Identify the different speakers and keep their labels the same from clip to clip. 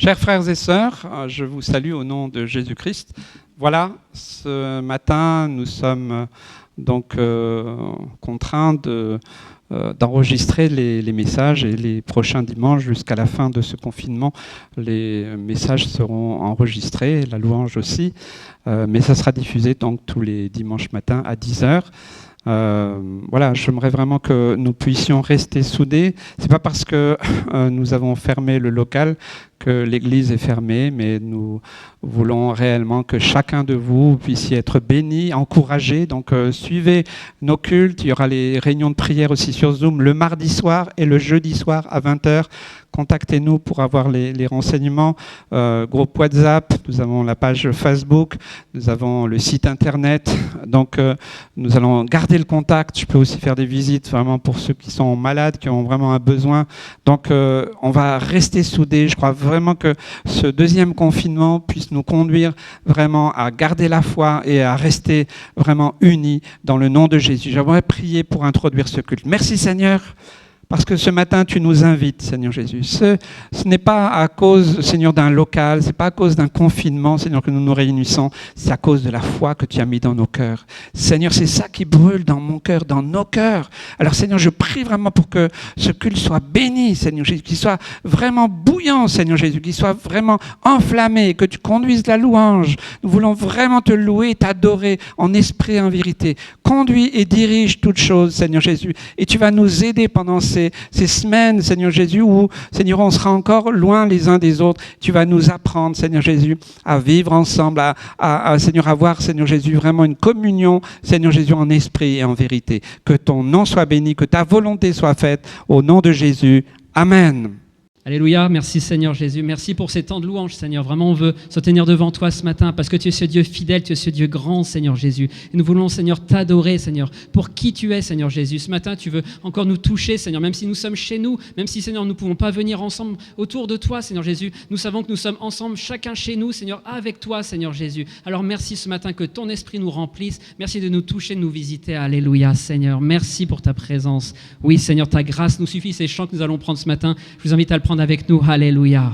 Speaker 1: Chers frères et sœurs, je vous salue au nom de Jésus-Christ. Voilà, ce matin, nous sommes donc contraints d'enregistrer les messages et les prochains dimanches jusqu'à la fin de ce confinement. Les messages seront enregistrés, la louange aussi, mais ça sera diffusé donc tous les dimanches matins à 10h. Voilà, j'aimerais vraiment que nous puissions rester soudés. C'est pas parce que nous avons fermé le local que l'Église est fermée, mais nous voulons réellement que chacun de vous puisse être béni, encouragé. Donc suivez nos cultes. Il y aura les réunions de prière aussi sur Zoom le mardi soir et le jeudi soir à 20h. Contactez-nous pour avoir les renseignements. Groupe WhatsApp, nous avons la page Facebook, nous avons le site internet. Donc nous allons garder le contact. Je peux aussi faire des visites vraiment pour ceux qui sont malades, qui ont vraiment un besoin. Donc on va rester soudés. Je crois vraiment que ce deuxième confinement puisse nous conduire vraiment à garder la foi et à rester vraiment unis dans le nom de Jésus. J'aimerais prier pour introduire ce culte. Merci Seigneur. Parce que ce matin, tu nous invites, Seigneur Jésus. Ce n'est pas à cause, Seigneur, d'un local, ce n'est pas à cause d'un confinement, Seigneur, que nous nous réunissons. C'est à cause de la foi que tu as mis dans nos cœurs. Seigneur, c'est ça qui brûle dans mon cœur, dans nos cœurs. Alors, Seigneur, je prie vraiment pour que ce culte soit béni, Seigneur Jésus, qu'il soit vraiment bouillant, Seigneur Jésus, qu'il soit vraiment enflammé, que tu conduises la louange. Nous voulons vraiment te louer et t'adorer en esprit et en vérité. Conduis et dirige toutes choses, Seigneur Jésus. Et tu vas nous aider pendant ces semaines, Seigneur Jésus, où, Seigneur, on sera encore loin les uns des autres. Tu vas nous apprendre, Seigneur Jésus, à vivre ensemble, à Seigneur, avoir, Seigneur Jésus, vraiment une communion, Seigneur Jésus, en esprit et en vérité. Que ton nom soit béni, que ta volonté soit faite, au nom de Jésus. Amen.
Speaker 2: Alléluia, merci Seigneur Jésus, merci pour ces temps de louange Seigneur, vraiment on veut se tenir devant toi ce matin parce que tu es ce Dieu fidèle, tu es ce Dieu grand Seigneur Jésus, et nous voulons Seigneur t'adorer Seigneur, pour qui tu es Seigneur Jésus. Ce matin tu veux encore nous toucher Seigneur, même si nous sommes chez nous, même si Seigneur nous ne pouvons pas venir ensemble autour de toi Seigneur Jésus, nous savons que nous sommes ensemble chacun chez nous Seigneur, avec toi Seigneur Jésus. Alors merci ce matin que ton esprit nous remplisse, merci de nous toucher, de nous visiter, alléluia Seigneur, merci pour ta présence. Oui Seigneur, ta grâce nous suffit, ces chants que nous allons prendre ce matin, je vous invite à le prendre avec nous, alléluia.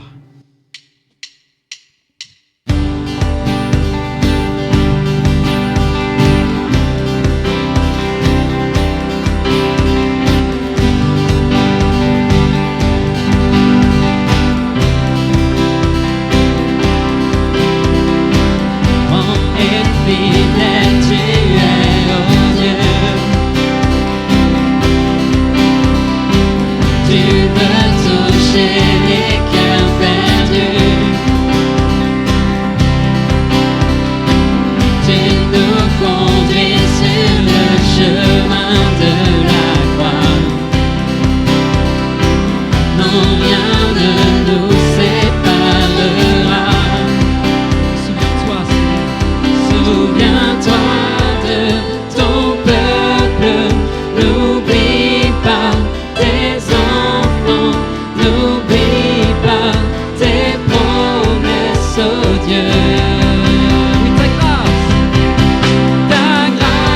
Speaker 3: Ta grâce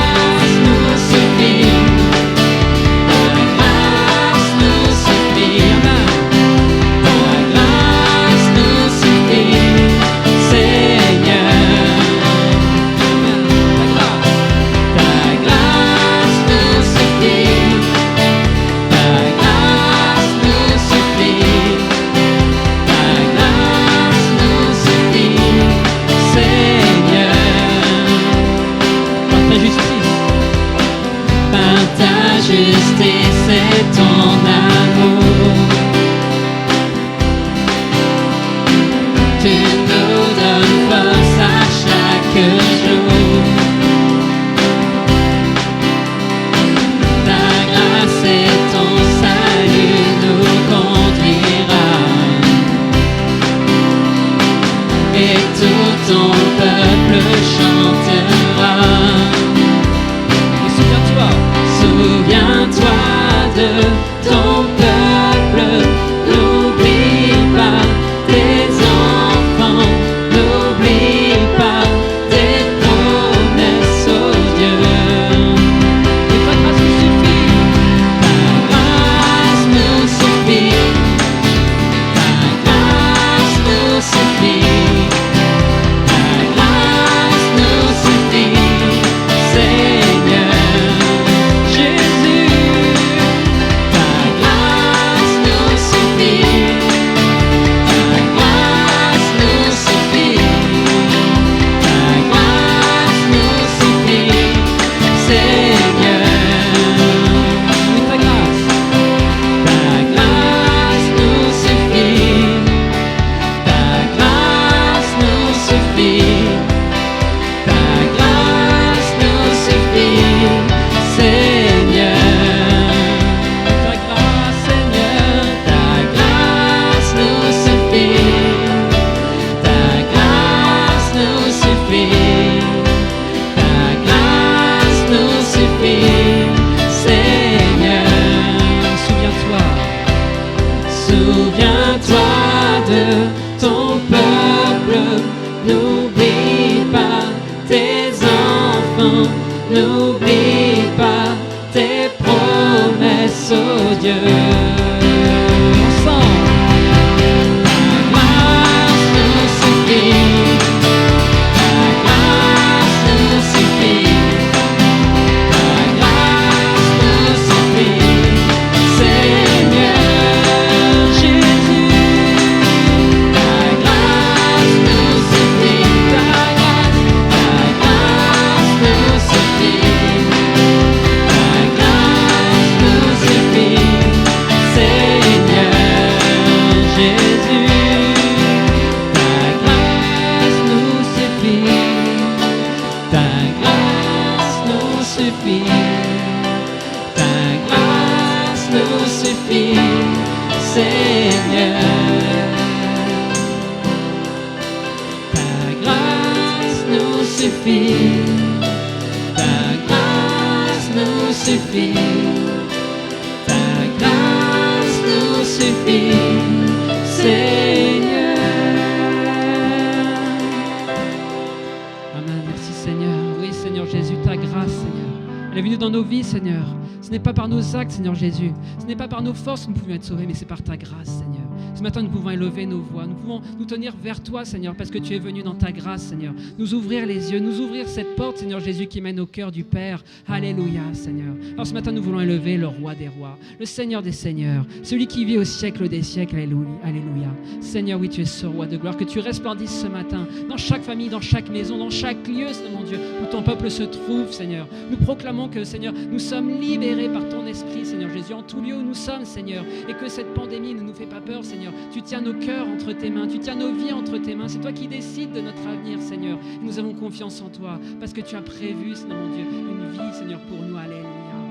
Speaker 2: dans nos vies, Seigneur. Ce n'est pas par nos actes, Seigneur Jésus. Ce n'est pas par nos forces que nous pouvons être sauvés, mais c'est par ta grâce, Seigneur. Ce matin, nous pouvons élever nos voix. Nous pouvons nous tenir vers toi, Seigneur, parce que tu es venu dans ta grâce, Seigneur. Nous ouvrir les yeux, nous ouvrir cette porte, Seigneur Jésus, qui mène au cœur du Père. Alléluia, Seigneur. Alors ce matin, nous voulons élever le roi des rois, le Seigneur des seigneurs, celui qui vit au siècle des siècles. Alléluia. Seigneur, oui, tu es ce roi de gloire. Que tu resplendisses ce matin dans chaque famille, dans chaque maison, dans chaque lieu, Seigneur mon Dieu, où ton peuple se trouve, Seigneur. Nous proclamons que, Seigneur, nous sommes libérés par ton esprit, Seigneur Jésus, en tout lieu où nous sommes, Seigneur, et que cette pandémie ne nous fait pas peur, Seigneur. Tu tiens nos cœurs entre tes mains, tu tiens nos vies entre tes mains. C'est toi qui décides de notre avenir, Seigneur. Et nous avons confiance en toi, parce que tu as prévu, Seigneur mon Dieu, une vie, Seigneur, pour nous. Alléluia.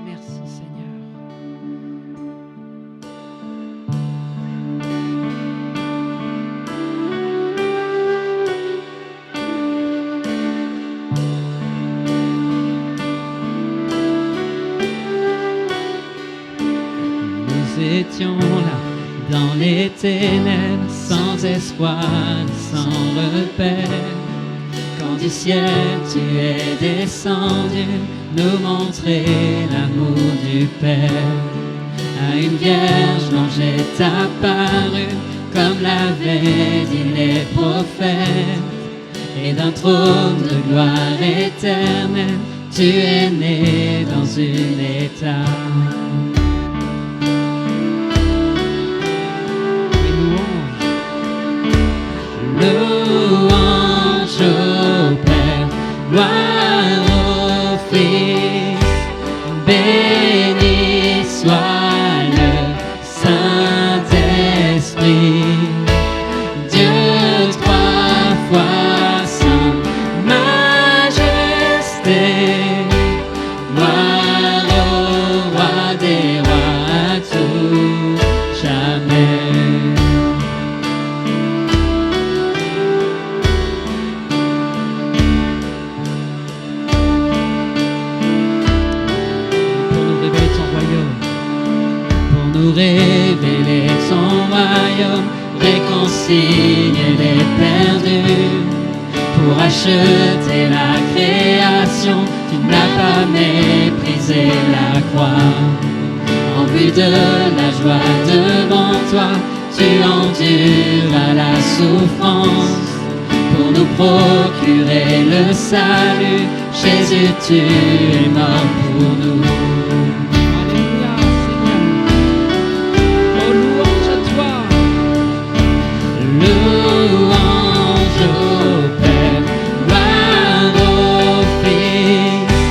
Speaker 2: Merci, Seigneur. Nous étions là dans les ténèbres, sans espoir, sans repère. Quand du ciel tu es descendu, nous montrer l'amour du Père. À une vierge, l'ange est apparu, comme l'avaient dit les prophètes. Et d'un trône de gloire éternelle, tu es né dans une étable. Louange au Père, gloire au Fils, béni soit le Saint-Esprit, Dieu trois fois saint, majesté, gloire au roi des rois à tout jamais. Révéler son royaume, réconcilier les perdus, pour acheter la création, tu n'as pas méprisé la croix. En vue de la joie devant toi, tu enduras la souffrance, pour nous procurer le salut. Jésus, tu es mort pour nous. Louange au Père, gloire au Fils,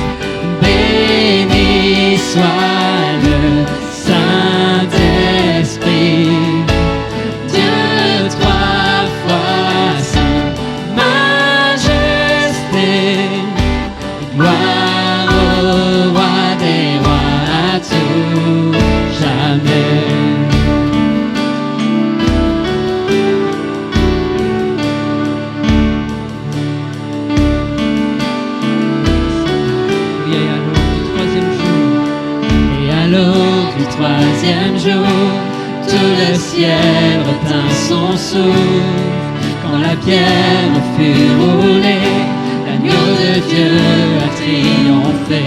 Speaker 2: béni soit le Saint-Esprit, Dieu trois fois saint, majesté, gloire au roi des rois à tout jamais. Troisième jour, tout le ciel retint son souffle. Quand la pierre fut roulée, l'agneau de Dieu a triomphé.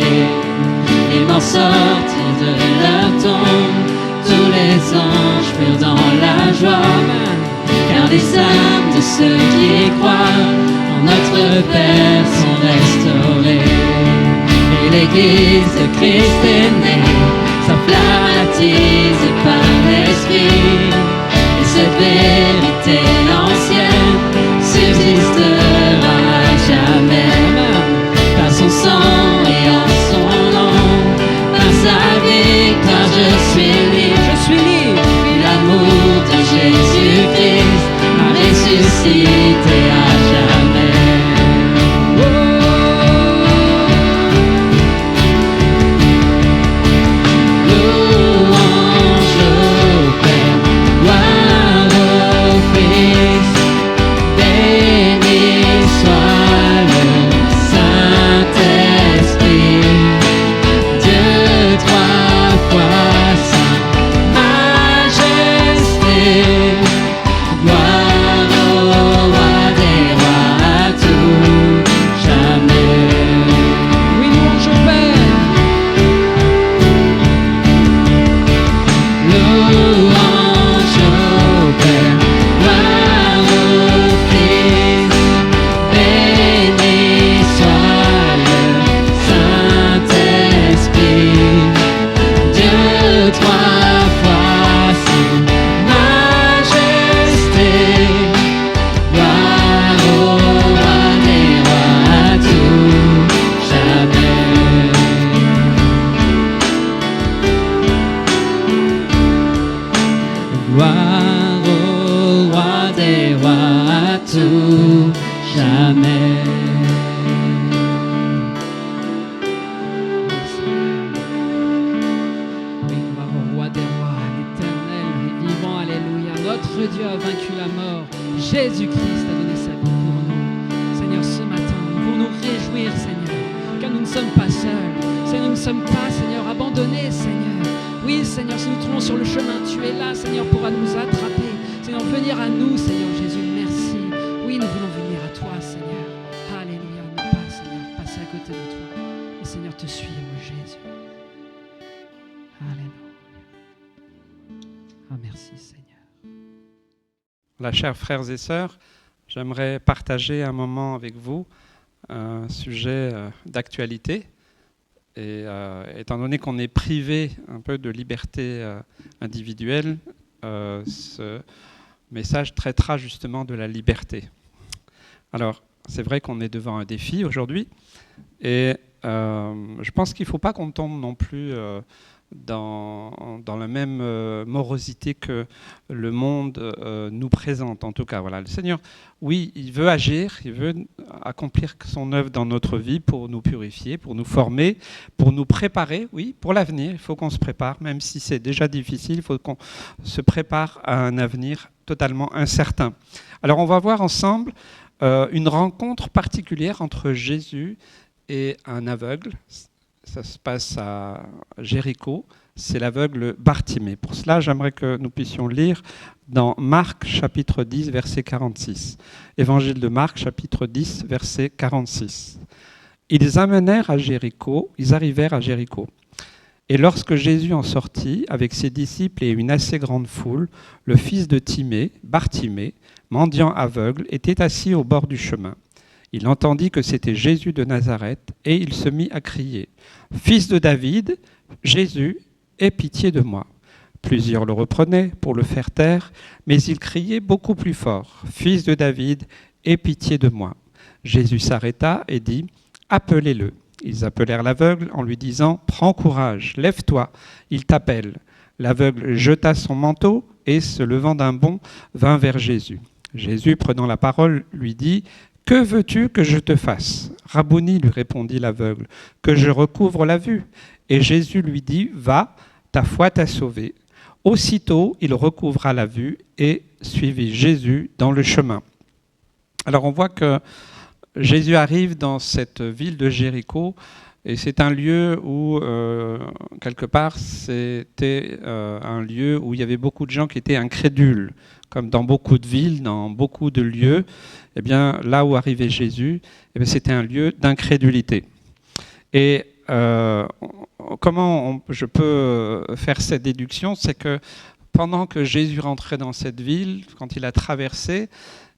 Speaker 2: Les morts sortirent de leur tombe, tous les anges furent dans la joie, car les âmes de ceux qui croient en notre Père sont restaurées. Et l'Église de Christ est née, sa flamme attise par l'Esprit, et cette vérité ancienne subsistera à jamais. Par son sang et en son nom, par sa victoire je suis libre. L'amour de Jésus-Christ m'a ressuscité à jamais. Gloire au roi des notre Dieu a vaincu la mort. Jésus-Christ a donné sa vie pour nous. Seigneur, ce matin, nous voulons nous réjouir, Seigneur, car nous ne sommes pas seuls. Seigneur, nous ne sommes pas, Seigneur, abandonnés, Seigneur. Oui, Seigneur, si nous trouvons sur le chemin, tu es là, Seigneur, pour nous attraper. Seigneur, venir à nous, Seigneur Jésus, merci. Oui, nous voulons venir à toi, Seigneur. Alléluia, ne pas, Seigneur, passer à côté de toi. Mais Seigneur, te suivre, Jésus. Alléluia. Ah, merci, Seigneur.
Speaker 1: Là, chers frères et sœurs, j'aimerais partager un moment avec vous un sujet d'actualité. Et étant donné qu'on est privé un peu de liberté individuelle, ce message traitera justement de la liberté. Alors, c'est vrai qu'on est devant un défi aujourd'hui, et je pense qu'il ne faut pas qu'on tombe non plus dans la même morosité que le monde nous présente, en tout cas. Voilà. Le Seigneur, oui, il veut agir, il veut accomplir son œuvre dans notre vie pour nous purifier, pour nous former, pour nous préparer, oui, pour l'avenir. Il faut qu'on se prépare, même si c'est déjà difficile, il faut qu'on se prépare à un avenir totalement incertain. Alors, on va voir ensemble une rencontre particulière entre Jésus et un aveugle. Ça se passe à Jéricho, c'est l'aveugle Bartimée. Pour cela, j'aimerais que nous puissions lire dans Marc chapitre 10, verset 46. Évangile de Marc chapitre 10, verset 46. Ils arrivèrent à Jéricho. Et lorsque Jésus en sortit, avec ses disciples et une assez grande foule, le fils de Timée, Bartimée, mendiant aveugle, était assis au bord du chemin. Il entendit que c'était Jésus de Nazareth, et il se mit à crier « Fils de David, Jésus, aie pitié de moi !» Plusieurs le reprenaient pour le faire taire, mais il criait beaucoup plus fort « Fils de David, aie pitié de moi !» Jésus s'arrêta et dit « Appelez-le !» Ils appelèrent l'aveugle en lui disant « Prends courage, lève-toi, il t'appelle !» L'aveugle jeta son manteau et, se levant d'un bond, vint vers Jésus. Jésus, prenant la parole, lui dit « Que veux-tu que je te fasse ? Rabouni, lui répondit l'aveugle, que je recouvre la vue. Et Jésus lui dit, va, ta foi t'a sauvé. Aussitôt, il recouvra la vue et suivit Jésus dans le chemin. Alors on voit que Jésus arrive dans cette ville de Jéricho, et c'est un lieu où, quelque part, c'était un lieu où il y avait beaucoup de gens qui étaient incrédules. Comme dans beaucoup de villes, dans beaucoup de lieux, eh bien, là où arrivait Jésus, eh bien, c'était un lieu d'incrédulité. Et comment je peux faire cette déduction ? C'est que pendant que Jésus rentrait dans cette ville, quand il a traversé,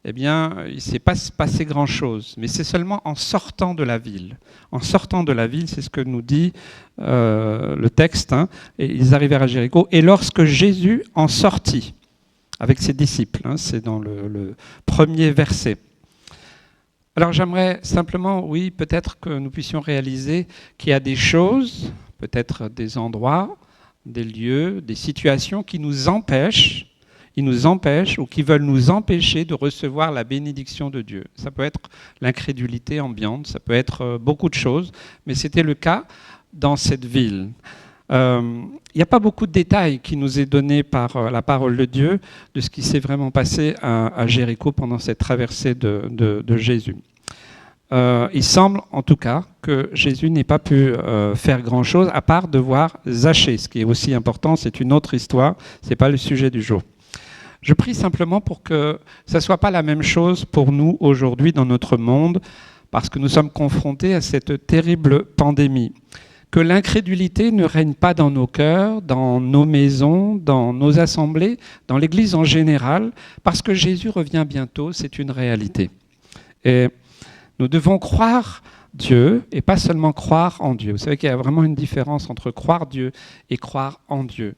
Speaker 1: eh bien, il ne s'est pas passé grand-chose. Mais c'est seulement en sortant de la ville. En sortant de la ville, c'est ce que nous dit le texte, hein, et ils arrivèrent à Jéricho. Et lorsque Jésus en sortit, avec ses disciples, hein, c'est dans le premier verset. Alors j'aimerais simplement, oui, peut-être que nous puissions réaliser qu'il y a des choses, peut-être des endroits, des lieux, des situations qui nous empêchent ou qui veulent nous empêcher de recevoir la bénédiction de Dieu. Ça peut être l'incrédulité ambiante, ça peut être beaucoup de choses, mais c'était le cas dans cette ville. Il n'y a pas beaucoup de détails qui nous est donné par la parole de Dieu de ce qui s'est vraiment passé à Jéricho pendant cette traversée de Jésus. Il semble en tout cas que Jésus n'ait pas pu faire grand-chose à part de voir Zachée. Ce qui est aussi important, c'est une autre histoire, ce n'est pas le sujet du jour. Je prie simplement pour que ça ne soit pas la même chose pour nous aujourd'hui dans notre monde, parce que nous sommes confrontés à cette terrible pandémie. Que l'incrédulité ne règne pas dans nos cœurs, dans nos maisons, dans nos assemblées, dans l'Église en général, parce que Jésus revient bientôt, c'est une réalité. Et nous devons croire Dieu et pas seulement croire en Dieu. Vous savez qu'il y a vraiment une différence entre croire Dieu et croire en Dieu.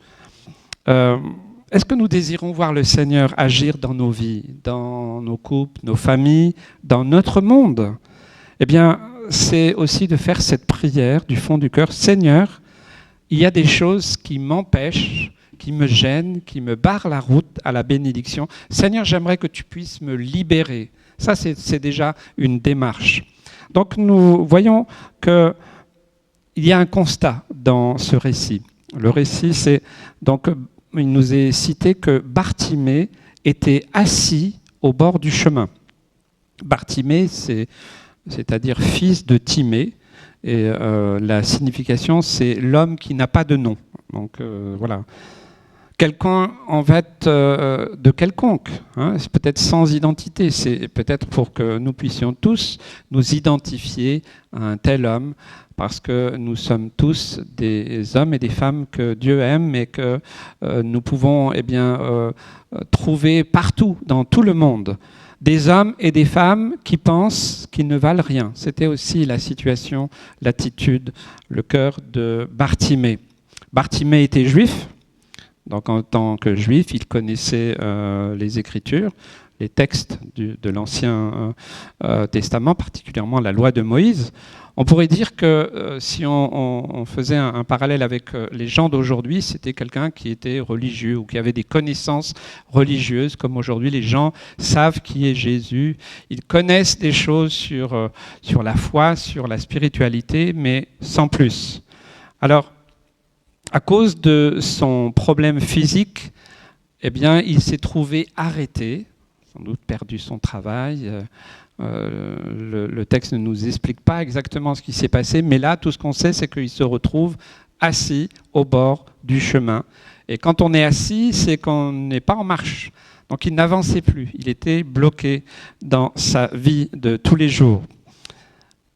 Speaker 1: Est-ce que nous désirons voir le Seigneur agir dans nos vies, dans nos couples, nos familles, dans notre monde ? Eh bien, c'est aussi de faire cette prière du fond du cœur. Seigneur, il y a des choses qui m'empêchent, qui me gênent, qui me barrent la route à la bénédiction. Seigneur, j'aimerais que tu puisses me libérer. Ça, c'est déjà une démarche. Donc, nous voyons qu'il y a un constat dans ce récit. Le récit, c'est donc, il nous est cité que Bartimée était assis au bord du chemin. Bartimée, c'est-à-dire fils de Timée, et la signification, c'est l'homme qui n'a pas de nom. Donc voilà. Quelqu'un en fait de quelconque, hein, c'est peut-être sans identité, c'est peut-être pour que nous puissions tous nous identifier à un tel homme, parce que nous sommes tous des hommes et des femmes que Dieu aime et que nous pouvons trouver partout, dans tout le monde, des hommes et des femmes qui pensent qu'ils ne valent rien. C'était aussi la situation, l'attitude, le cœur de Bartimée. Bartimée était juif. Donc en tant que juif, il connaissait les Écritures, les textes de l'Ancien Testament, particulièrement la loi de Moïse. On pourrait dire que si on faisait un parallèle avec les gens d'aujourd'hui, c'était quelqu'un qui était religieux ou qui avait des connaissances religieuses, comme aujourd'hui les gens savent qui est Jésus. Ils connaissent des choses sur la foi, sur la spiritualité, mais sans plus. Alors, à cause de son problème physique, eh bien, il s'est trouvé arrêté, sans doute perdu son travail. Le texte ne nous explique pas exactement ce qui s'est passé, mais là, tout ce qu'on sait, c'est qu'il se retrouve assis au bord du chemin. Et quand on est assis, c'est qu'on n'est pas en marche. Donc il n'avançait plus, il était bloqué dans sa vie de tous les jours.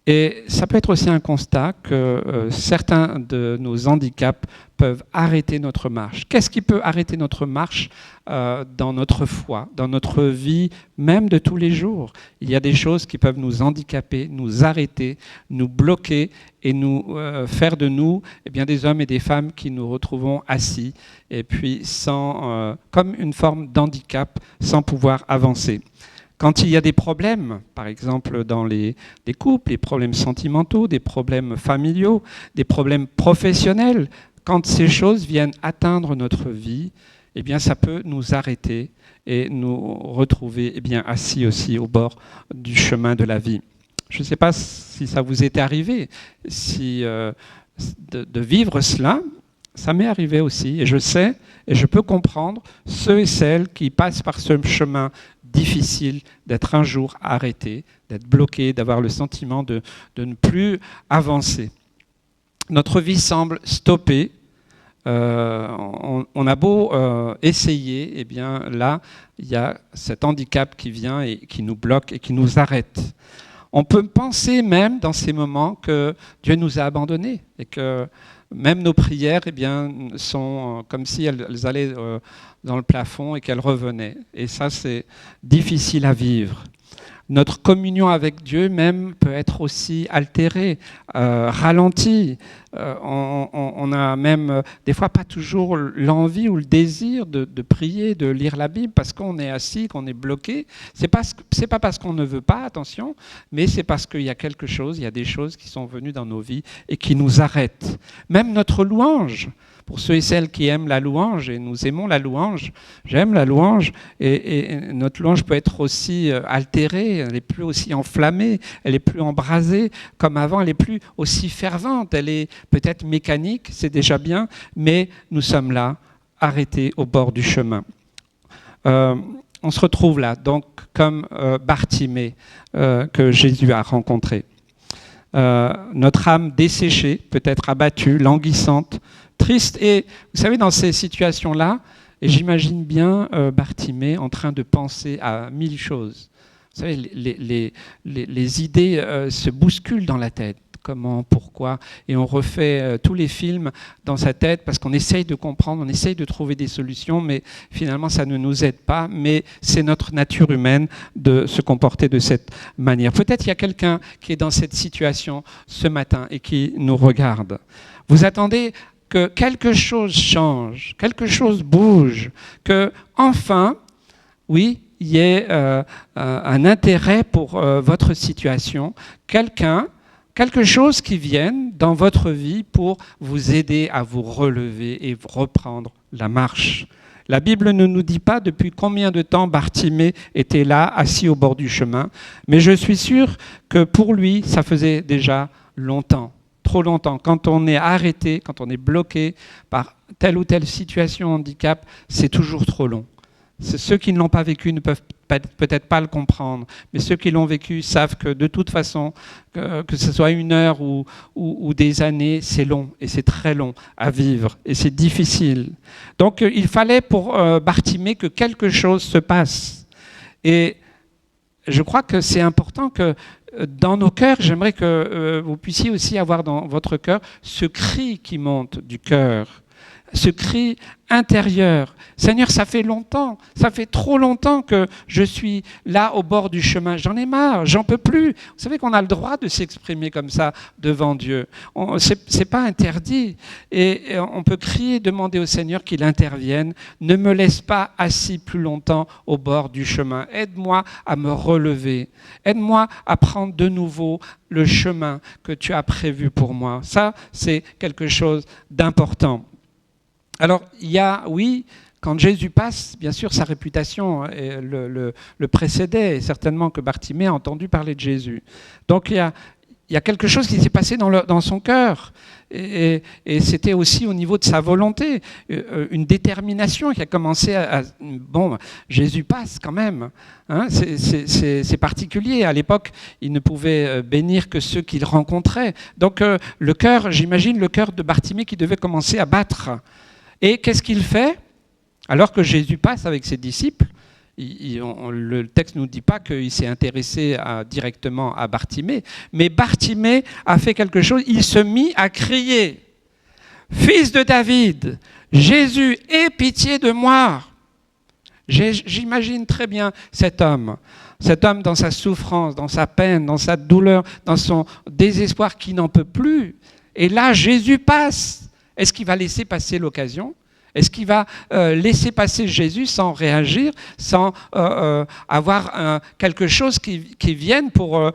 Speaker 1: Et ça peut être aussi un constat que certains de nos handicaps peuvent arrêter notre marche. Qu'est-ce qui peut arrêter notre marche dans notre foi, dans notre vie, même de tous les jours? Il y a des choses qui peuvent nous handicaper, nous arrêter, nous bloquer et nous faire de nous des hommes et des femmes qui nous retrouvons assis et puis comme une forme d'handicap, sans pouvoir avancer. Quand il y a des problèmes, par exemple dans les couples, des problèmes sentimentaux, des problèmes familiaux, des problèmes professionnels, quand ces choses viennent atteindre notre vie, eh bien ça peut nous arrêter et nous retrouver assis aussi au bord du chemin de la vie. Je ne sais pas si ça vous est arrivé, de vivre cela. Ça m'est arrivé aussi, et je sais, et je peux comprendre ceux et celles qui passent par ce chemin difficile, d'être un jour arrêtés, d'être bloqués, d'avoir le sentiment de ne plus avancer. Notre vie semble stoppée. On a beau essayer, là, il y a cet handicap qui vient et qui nous bloque et qui nous arrête. On peut penser même dans ces moments que Dieu nous a abandonnés et que même nos prières sont comme si elles allaient dans le plafond et qu'elles revenaient. Et ça, c'est difficile à vivre. Notre communion avec Dieu même peut être aussi altérée, ralentie. On a même des fois pas toujours l'envie ou le désir de prier, de lire la Bible parce qu'on est assis, qu'on est bloqué. C'est pas parce qu'on ne veut pas, attention, mais c'est parce qu'il y a quelque chose, il y a des choses qui sont venues dans nos vies et qui nous arrêtent. Même notre louange. Pour ceux et celles qui aiment la louange, et nous aimons la louange, j'aime la louange, et notre louange peut être aussi altérée, elle n'est plus aussi enflammée, elle n'est plus embrasée comme avant, elle n'est plus aussi fervente, elle est peut-être mécanique, c'est déjà bien, mais nous sommes là, arrêtés au bord du chemin. On se retrouve là, donc comme Bartimée que Jésus a rencontré. Notre âme desséchée, peut-être abattue, languissante, triste. Et vous savez, dans ces situations-là, et j'imagine bien Bartimée en train de penser à 1000 choses. Vous savez, les idées se bousculent dans la tête. Comment, pourquoi, et on refait tous les films dans sa tête parce qu'on essaye de comprendre, on essaye de trouver des solutions, mais finalement ça ne nous aide pas, mais c'est notre nature humaine de se comporter de cette manière. Peut-être il y a quelqu'un qui est dans cette situation ce matin et qui nous regarde. Vous attendez que quelque chose change, quelque chose bouge, que enfin, oui, il y ait un intérêt pour votre situation, quelque chose qui vienne dans votre vie pour vous aider à vous relever et reprendre la marche. La Bible ne nous dit pas depuis combien de temps Bartimée était là, assis au bord du chemin, mais je suis sûr que pour lui, ça faisait déjà longtemps, trop longtemps. Quand on est arrêté, quand on est bloqué par telle ou telle situation handicap, c'est toujours trop long. Ceux qui ne l'ont pas vécu ne peuvent peut-être pas le comprendre, mais ceux qui l'ont vécu savent que de toute façon, que ce soit 1 heure ou des années, c'est long, et c'est très long à vivre, et c'est difficile. Donc il fallait pour Bartimée que quelque chose se passe. Et je crois que c'est important que dans nos cœurs, j'aimerais que vous puissiez aussi avoir dans votre cœur ce cri qui monte du cœur, ce cri intérieur. Seigneur, ça fait longtemps, ça fait trop longtemps que je suis là au bord du chemin. J'en ai marre, j'en peux plus. Vous savez qu'on a le droit de s'exprimer comme ça devant Dieu. C'est pas interdit. Et on peut crier, demander au Seigneur qu'il intervienne. Ne me laisse pas assis plus longtemps au bord du chemin. Aide-moi à me relever. Aide-moi à prendre de nouveau le chemin que tu as prévu pour moi. Ça, c'est quelque chose d'important. Alors, il y a, oui, quand Jésus passe, bien sûr, sa réputation le précédait, et certainement que Bartimée a entendu parler de Jésus. Donc, il y a quelque chose qui s'est passé dans son cœur, et c'était aussi au niveau de sa volonté, une détermination qui a commencé bon, Jésus passe quand même, hein, c'est particulier. À l'époque, il ne pouvait bénir que ceux qu'il rencontrait. Donc, le cœur, j'imagine le cœur de Bartimée qui devait commencer à battre. Et qu'est-ce qu'il fait? Alors que Jésus passe avec ses disciples, le texte ne nous dit pas qu'il s'est intéressé directement à Bartimée, mais Bartimée a fait quelque chose, il se mit à crier « Fils de David, Jésus, aie pitié de moi !» J'imagine très bien cet homme dans sa souffrance, dans sa peine, dans sa douleur, dans son désespoir qui n'en peut plus. Et là, Jésus passe. Est-ce qu'il va laisser passer l'occasion? Est-ce qu'il va laisser passer Jésus sans réagir, sans avoir quelque chose qui vienne pour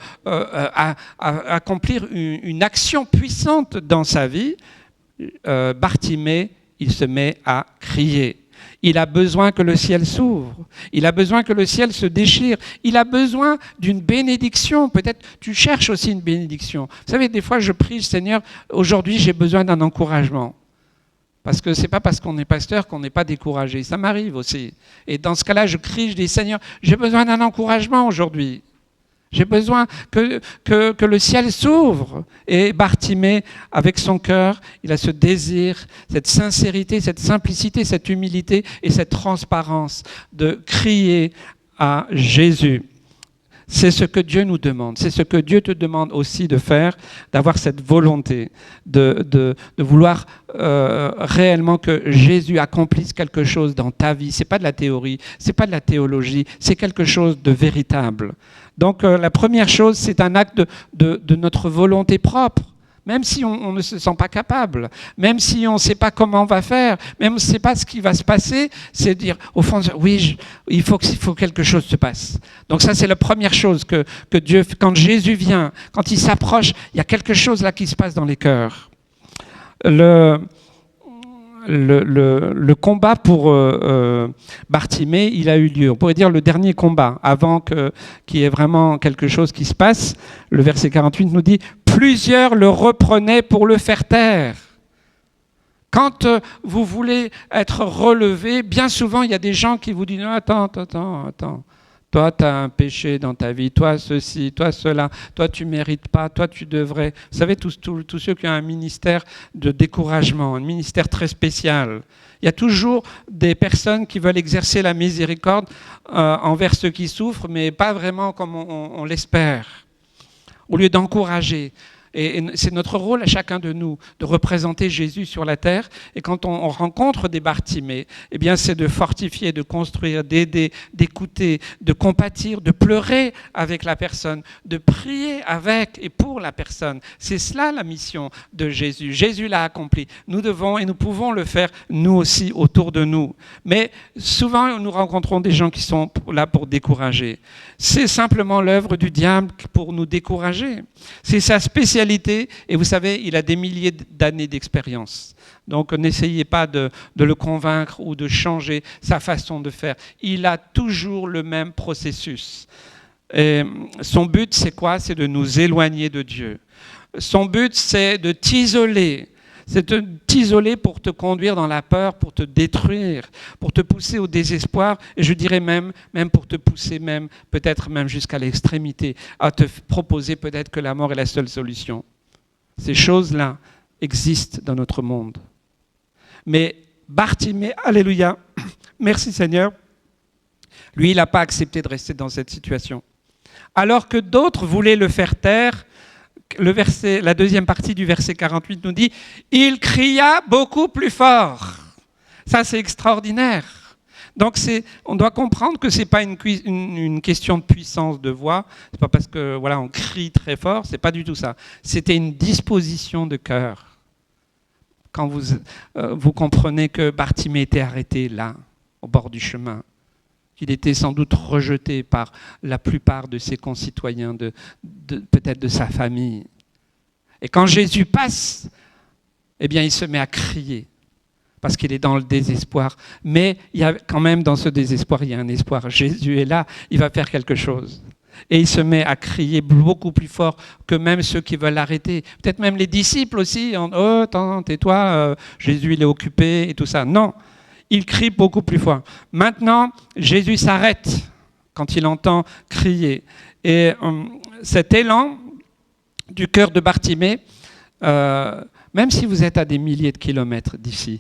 Speaker 1: accomplir une action puissante dans sa vie? Bartimée, il se met à crier. Il a besoin que le ciel s'ouvre. Il a besoin que le ciel se déchire. Il a besoin d'une bénédiction. Peut-être tu cherches aussi une bénédiction. Vous savez, des fois, je prie, Seigneur, aujourd'hui, j'ai besoin d'un encouragement. Parce que ce n'est pas parce qu'on est pasteur qu'on n'est pas découragé. Ça m'arrive aussi. Et dans ce cas-là, je crie, je dis, Seigneur, j'ai besoin d'un encouragement aujourd'hui. J'ai besoin que le ciel s'ouvre. Et Bartimée, avec son cœur, il a ce désir, cette sincérité, cette simplicité, cette humilité et cette transparence de crier à Jésus. C'est ce que Dieu nous demande. C'est ce que Dieu te demande aussi de faire, d'avoir cette volonté, de vouloir réellement que Jésus accomplisse quelque chose dans ta vie. Ce n'est pas de la théorie, ce n'est pas de la théologie, c'est quelque chose de véritable. Donc la première chose, c'est un acte de notre volonté propre. Même si on ne se sent pas capable, même si on ne sait pas comment on va faire, même si on ne sait pas ce qui va se passer, c'est dire, au fond, oui, il faut que quelque chose se passe. Donc ça, c'est la première chose que Dieu, quand Jésus vient, quand il s'approche, il y a quelque chose là qui se passe dans les cœurs. Le combat pour Bartimée, il a eu lieu. On pourrait dire le dernier combat, avant qu'il y ait vraiment quelque chose qui se passe. Le verset 48 nous dit « Plusieurs le reprenaient pour le faire taire ». Quand vous voulez être relevé, bien souvent, il y a des gens qui vous disent « Attends. Toi, tu as un péché dans ta vie, toi, ceci, toi, cela, toi, tu ne mérites pas, toi, tu devrais. » Vous savez, tous ceux qui ont un ministère de découragement, un ministère très spécial, il y a toujours des personnes qui veulent exercer la miséricorde envers ceux qui souffrent, mais pas vraiment comme on l'espère, au lieu d'encourager. Et c'est notre rôle à chacun de nous de représenter Jésus sur la terre. Et quand on rencontre des Bartimée, eh bien c'est de fortifier, de construire, d'aider, d'écouter, de compatir, de pleurer avec la personne, de prier avec et pour la personne. C'est cela la mission de Jésus. Jésus l'a accompli. Nous devons et nous pouvons le faire nous aussi autour de nous. Mais souvent nous rencontrons des gens qui sont là pour décourager. C'est simplement l'œuvre du diable pour nous décourager. C'est sa spécialité. Et vous savez, il a des milliers d'années d'expérience. Donc n'essayez pas de le convaincre ou de changer sa façon de faire. Il a toujours le même processus. Et son but, c'est quoi? C'est de nous éloigner de Dieu. Son but, c'est de t'isoler. C'est de t'isoler pour te conduire dans la peur, pour te détruire, pour te pousser au désespoir, et je dirais même pour te pousser peut-être même jusqu'à l'extrémité, à te proposer peut-être que la mort est la seule solution. Ces choses-là existent dans notre monde. Mais Bartimée, alléluia, merci Seigneur, lui, il n'a pas accepté de rester dans cette situation. Alors que d'autres voulaient le faire taire, la deuxième partie du verset 48 nous dit « Il cria beaucoup plus fort ». Ça, c'est extraordinaire. Donc, on doit comprendre que ce n'est pas une question de puissance de voix. Ce n'est pas parce que voilà, on crie très fort, ce n'est pas du tout ça. C'était une disposition de cœur. Quand vous comprenez que Bartimée était arrêté là, au bord du chemin, qu'il était sans doute rejeté par la plupart de ses concitoyens, peut-être de sa famille. Et quand Jésus passe, eh bien, il se met à crier, parce qu'il est dans le désespoir. Mais il y a quand même dans ce désespoir, il y a un espoir. Jésus est là, il va faire quelque chose. Et il se met à crier beaucoup plus fort que même ceux qui veulent l'arrêter. Peut-être même les disciples aussi, « Oh, tais-toi, Jésus il est occupé » et tout ça. Non. Il crie beaucoup plus fort. Maintenant, Jésus s'arrête quand il entend crier. Et cet élan du cœur de Bartimée, même si vous êtes à des milliers de kilomètres d'ici,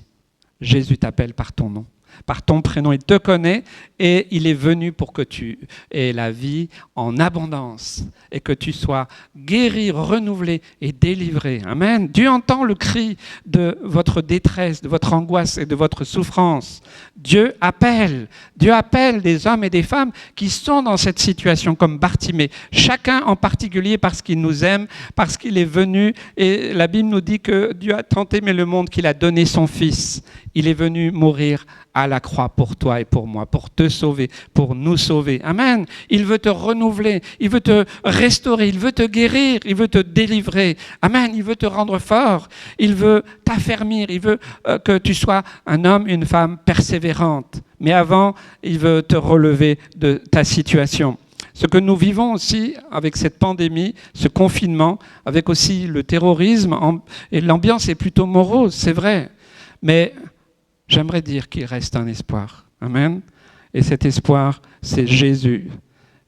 Speaker 1: Jésus t'appelle par ton nom, par ton prénom. Il te connaît et il est venu pour que tu aies la vie en abondance et que tu sois guéri, renouvelé et délivré. Amen. Dieu entend le cri de votre détresse, de votre angoisse et de votre souffrance. Dieu appelle des hommes et des femmes qui sont dans cette situation comme Bartimée. Chacun en particulier parce qu'il nous aime, parce qu'il est venu. Et la Bible nous dit que Dieu a tant aimé le monde qu'il a donné son Fils. Il est venu mourir à la croix pour toi et pour moi, pour te sauver, pour nous sauver. Amen. Il veut te renouveler, il veut te restaurer, il veut te guérir, il veut te délivrer. Amen. Il veut te rendre fort, il veut t'affermir, il veut que tu sois un homme, une femme persévérante. Mais avant, il veut te relever de ta situation. Ce que nous vivons aussi avec cette pandémie, ce confinement, avec aussi le terrorisme, et l'ambiance est plutôt morose, c'est vrai. Mais j'aimerais dire qu'il reste un espoir. Amen. Et cet espoir, c'est Jésus.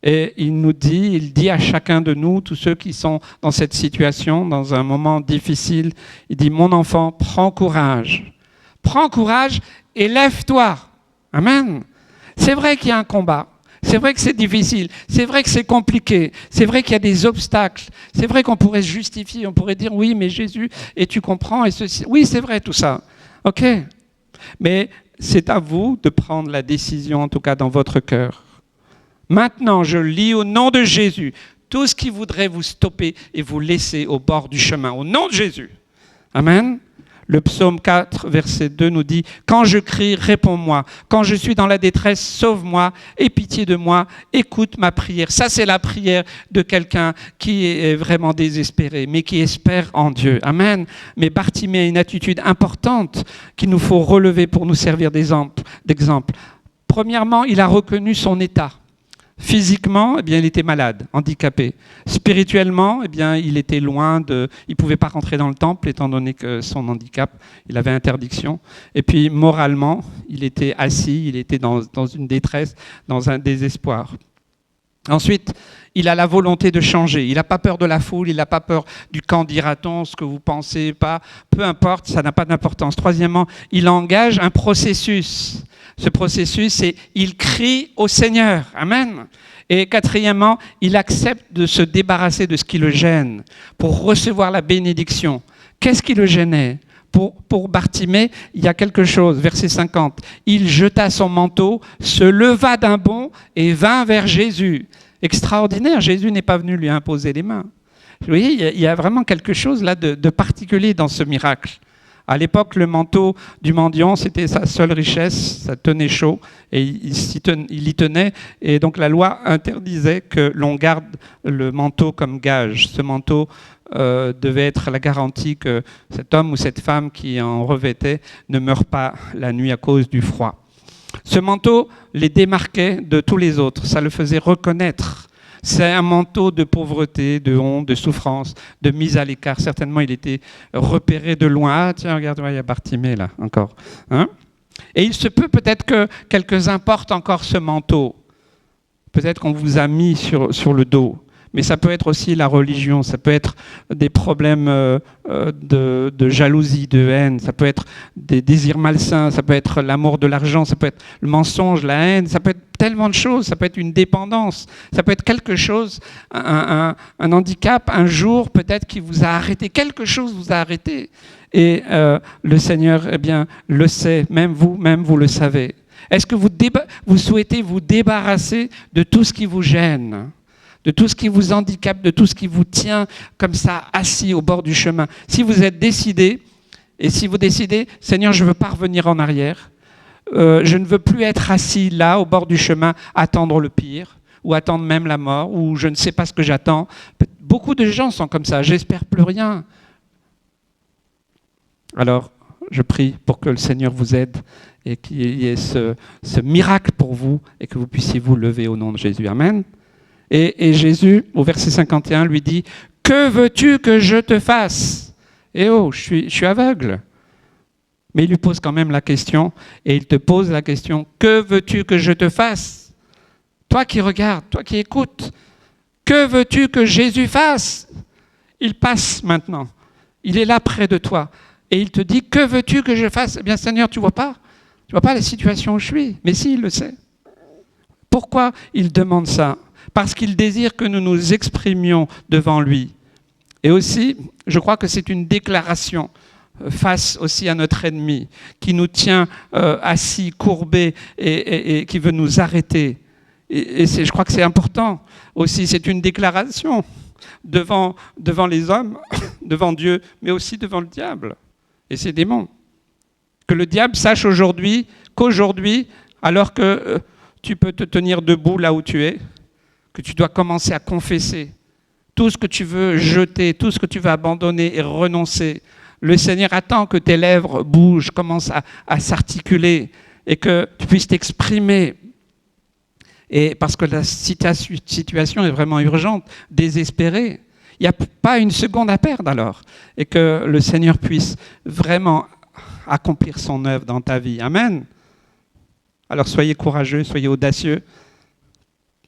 Speaker 1: Et il dit à chacun de nous, tous ceux qui sont dans cette situation, dans un moment difficile, il dit, mon enfant, prends courage. Prends courage et lève-toi. Amen. C'est vrai qu'il y a un combat. C'est vrai que c'est difficile. C'est vrai que c'est compliqué. C'est vrai qu'il y a des obstacles. C'est vrai qu'on pourrait se justifier. On pourrait dire, oui, mais Jésus, et tu comprends, et ceci. Oui, c'est vrai tout ça. OK. Mais c'est à vous de prendre la décision, en tout cas dans votre cœur. Maintenant, je lis au nom de Jésus tout ce qui voudrait vous stopper et vous laisser au bord du chemin. Au nom de Jésus. Amen. Le psaume 4, verset 2 nous dit « Quand je crie, réponds-moi. Quand je suis dans la détresse, sauve-moi. Aie pitié de moi. Écoute ma prière. » Ça, c'est la prière de quelqu'un qui est vraiment désespéré, mais qui espère en Dieu. Amen. Mais Bartimée a une attitude importante qu'il nous faut relever pour nous servir d'exemple. Premièrement, il a reconnu son état. Physiquement, eh bien, il était malade, handicapé. Spirituellement, eh bien, il était loin il ne pouvait pas rentrer dans le temple étant donné que son handicap, il avait interdiction. Et puis moralement, il était assis, il était dans une détresse, dans un désespoir. Ensuite, il a la volonté de changer. Il n'a pas peur de la foule, il n'a pas peur du qu'en dira-t-on, ce que vous pensez pas. Peu importe, ça n'a pas d'importance. Troisièmement, il engage un processus. Ce processus, c'est il crie au Seigneur. Amen. Et quatrièmement, il accepte de se débarrasser de ce qui le gêne pour recevoir la bénédiction. Qu'est-ce qui le gênait ? Pour Bartimée, il y a quelque chose. Verset 50. Il jeta son manteau, se leva d'un bond et vint vers Jésus. Extraordinaire, Jésus n'est pas venu lui imposer les mains. Vous voyez, il y a vraiment quelque chose là de particulier dans ce miracle. À l'époque, le manteau du mendiant, c'était sa seule richesse, ça tenait chaud, et il y tenait. Et donc la loi interdisait que l'on garde le manteau comme gage. Ce manteau devait être la garantie que cet homme ou cette femme qui en revêtait ne meure pas la nuit à cause du froid. Ce manteau les démarquait de tous les autres, ça le faisait reconnaître. C'est un manteau de pauvreté, de honte, de souffrance, de mise à l'écart. Certainement, il était repéré de loin. Ah, tiens, regarde, il y a Bartimée là, encore. Hein? Et il se peut peut-être que quelques-uns portent encore ce manteau. Peut-être qu'on vous a mis sur le dos. Mais ça peut être aussi la religion, ça peut être des problèmes de jalousie, de haine, ça peut être des désirs malsains, ça peut être l'amour de l'argent, ça peut être le mensonge, la haine, ça peut être tellement de choses, ça peut être une dépendance, ça peut être quelque chose, un handicap, un jour peut-être qui vous a arrêté, quelque chose vous a arrêté. Et le Seigneur, eh bien, le sait, même vous le savez. Est-ce que vous souhaitez vous débarrasser de tout ce qui vous gêne ? De tout ce qui vous handicape, de tout ce qui vous tient comme ça, assis au bord du chemin. Si vous êtes décidé, et si vous décidez, Seigneur, je ne veux pas revenir en arrière, je ne veux plus être assis là, au bord du chemin, attendre le pire, ou attendre même la mort, ou je ne sais pas ce que j'attends. Beaucoup de gens sont comme ça, j'espère plus rien. Alors, je prie pour que le Seigneur vous aide et qu'il y ait ce miracle pour vous et que vous puissiez vous lever au nom de Jésus. Amen. Et Jésus, au verset 51, lui dit « Que veux-tu que je te fasse ?» Eh oh, je suis aveugle. Mais il lui pose quand même la question, et il te pose la question « Que veux-tu que je te fasse ?» Toi qui regardes, toi qui écoutes, que veux-tu que Jésus fasse ? Il passe maintenant, il est là près de toi, et il te dit « Que veux-tu que je fasse ?» Eh bien Seigneur, tu vois pas la situation où je suis, mais si, il le sait. Pourquoi il demande ça ? Parce qu'il désire que nous nous exprimions devant lui. Et aussi, je crois que c'est une déclaration face aussi à notre ennemi, qui nous tient assis, courbés, et qui veut nous arrêter. Et je crois que c'est important aussi, c'est une déclaration devant les hommes, devant Dieu, mais aussi devant le diable et ses démons. Que le diable sache qu'aujourd'hui, alors que tu peux te tenir debout là où tu es, que tu dois commencer à confesser tout ce que tu veux jeter, tout ce que tu veux abandonner et renoncer. Le Seigneur attend que tes lèvres bougent, commencent à s'articuler et que tu puisses t'exprimer. Et parce que la situation est vraiment urgente, désespérée. Il n'y a pas une seconde à perdre alors. Et que le Seigneur puisse vraiment accomplir son œuvre dans ta vie. Amen. Alors soyez courageux, soyez audacieux.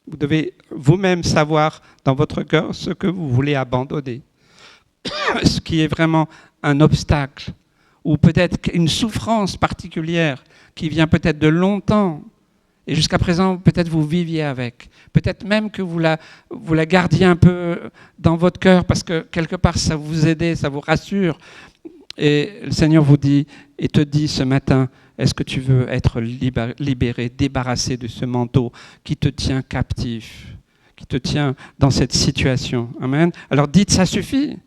Speaker 1: Vous devez vous-même savoir dans votre cœur ce que vous voulez abandonner. Ce qui est vraiment un obstacle ou peut-être une souffrance particulière qui vient peut-être de longtemps et jusqu'à présent peut-être vous viviez avec. Peut-être même que vous la gardiez un peu dans votre cœur parce que quelque part ça vous aidait, ça vous rassure. Et le Seigneur vous dit et te dit ce matin, est-ce que tu veux être libéré, débarrassé de ce manteau qui te tient captif, qui te tient dans cette situation? Amen. Alors dites, ça suffit.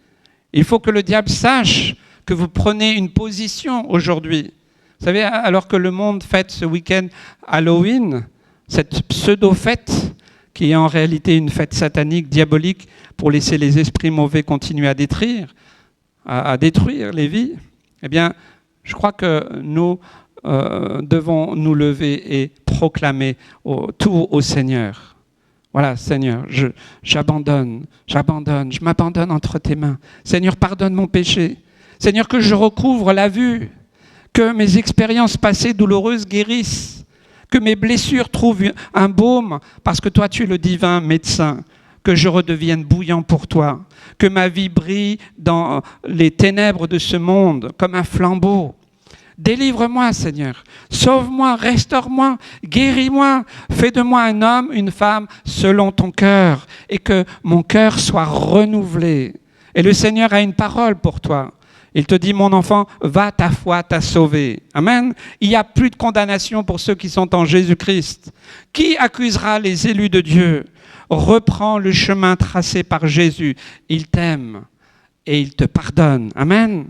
Speaker 1: Il faut que le diable sache que vous prenez une position aujourd'hui. Vous savez, alors que le monde fête ce week-end Halloween, cette pseudo-fête, qui est en réalité une fête satanique, diabolique, pour laisser les esprits mauvais continuer à détruire les vies, eh bien, je crois que nous devons nous lever et proclamer tout au Seigneur. Voilà, Seigneur, j'abandonne, je m'abandonne entre tes mains. Seigneur, pardonne mon péché. Seigneur, que je recouvre la vue, que mes expériences passées douloureuses guérissent, que mes blessures trouvent un baume, parce que toi, tu es le divin médecin, que je redevienne bouillant pour toi, que ma vie brille dans les ténèbres de ce monde comme un flambeau. Délivre-moi, Seigneur. Sauve-moi, restaure-moi, guéris-moi. Fais de moi un homme, une femme selon ton cœur et que mon cœur soit renouvelé. Et le Seigneur a une parole pour toi. Il te dit, mon enfant, va, ta foi t'a sauvé. Amen. Il n'y a plus de condamnation pour ceux qui sont en Jésus-Christ. Qui accusera les élus de Dieu? Reprends le chemin tracé par Jésus. Il t'aime et il te pardonne. Amen.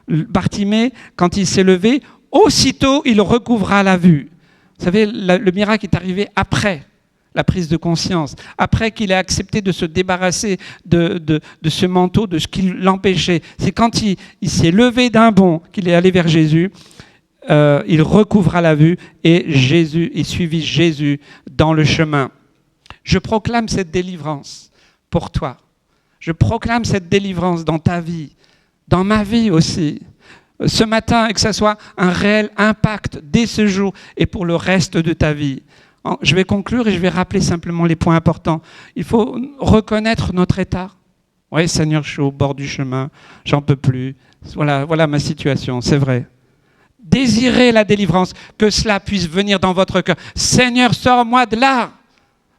Speaker 1: Bartimée, quand il s'est levé, aussitôt il recouvra la vue. Vous savez, le miracle est arrivé après la prise de conscience, après qu'il ait accepté de se débarrasser de ce manteau, de ce qui l'empêchait. C'est quand il s'est levé d'un bond qu'il est allé vers Jésus, il recouvra la vue et il suivit Jésus dans le chemin. Je proclame cette délivrance pour toi. Je proclame cette délivrance dans ta vie, dans ma vie aussi. Ce matin, et que ça soit un réel impact dès ce jour et pour le reste de ta vie. Je vais conclure et je vais rappeler simplement les points importants. Il faut reconnaître notre état. Oui, Seigneur, je suis au bord du chemin, j'en peux plus. Voilà ma situation, c'est vrai. Désirez la délivrance, que cela puisse venir dans votre cœur. Seigneur, sors-moi de là.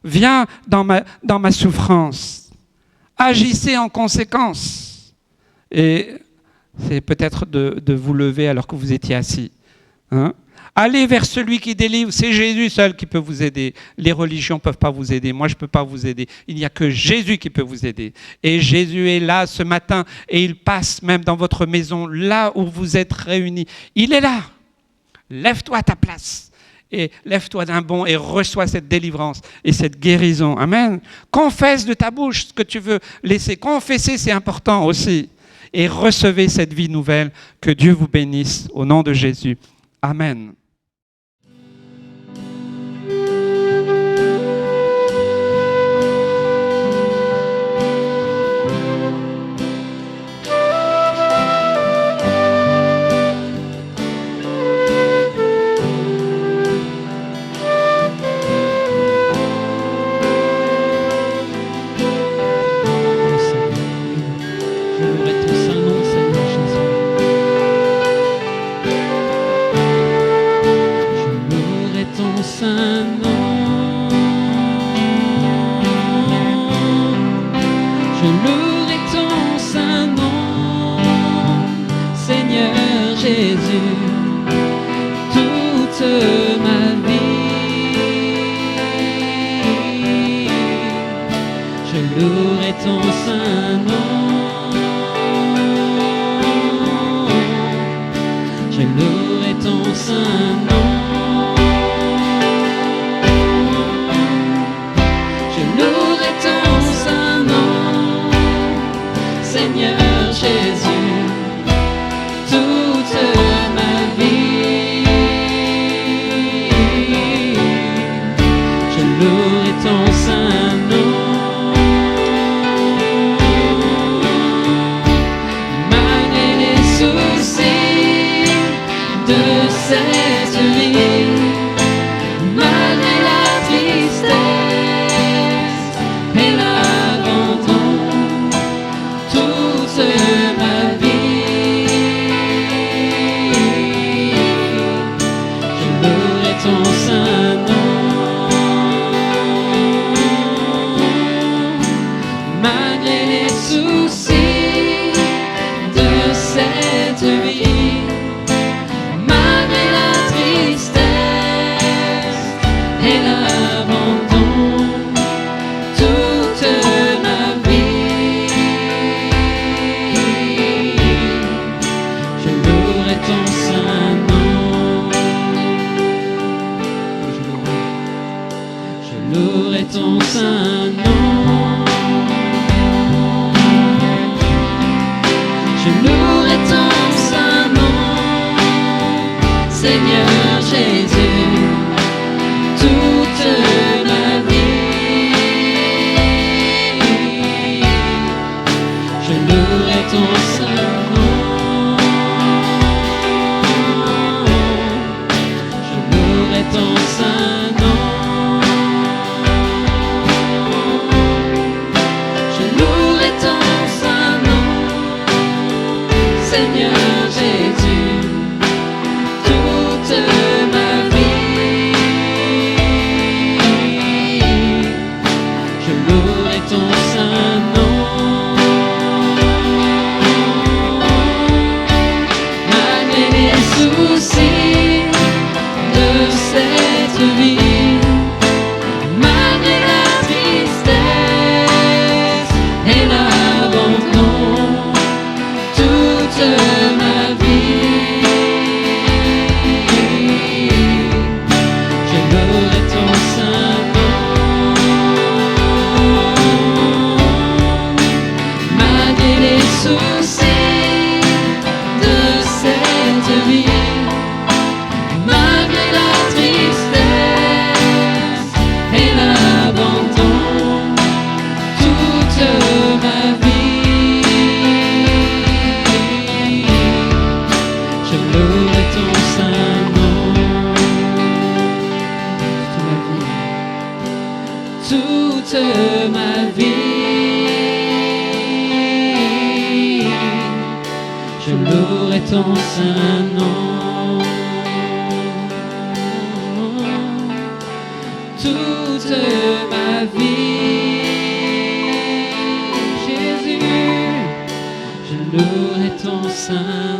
Speaker 1: Viens dans ma souffrance. Agissez en conséquence. Et c'est peut-être de vous lever alors que vous étiez assis. Hein? Allez vers celui qui délivre. C'est Jésus seul qui peut vous aider. Les religions ne peuvent pas vous aider. Moi, je ne peux pas vous aider. Il n'y a que Jésus qui peut vous aider. Et Jésus est là ce matin et il passe même dans votre maison, là où vous êtes réunis. Il est là. Lève-toi à ta place. Et lève-toi d'un bond et reçois cette délivrance et cette guérison. Amen. Confesse de ta bouche ce que tu veux laisser. Confesser, c'est important aussi. Et recevez cette vie nouvelle. Que Dieu vous bénisse au nom de Jésus. Amen.
Speaker 3: Seigneur.
Speaker 2: toute ma vie. Je louerai ton saint nom. Toute ma vie, Jésus, je louerai ton saint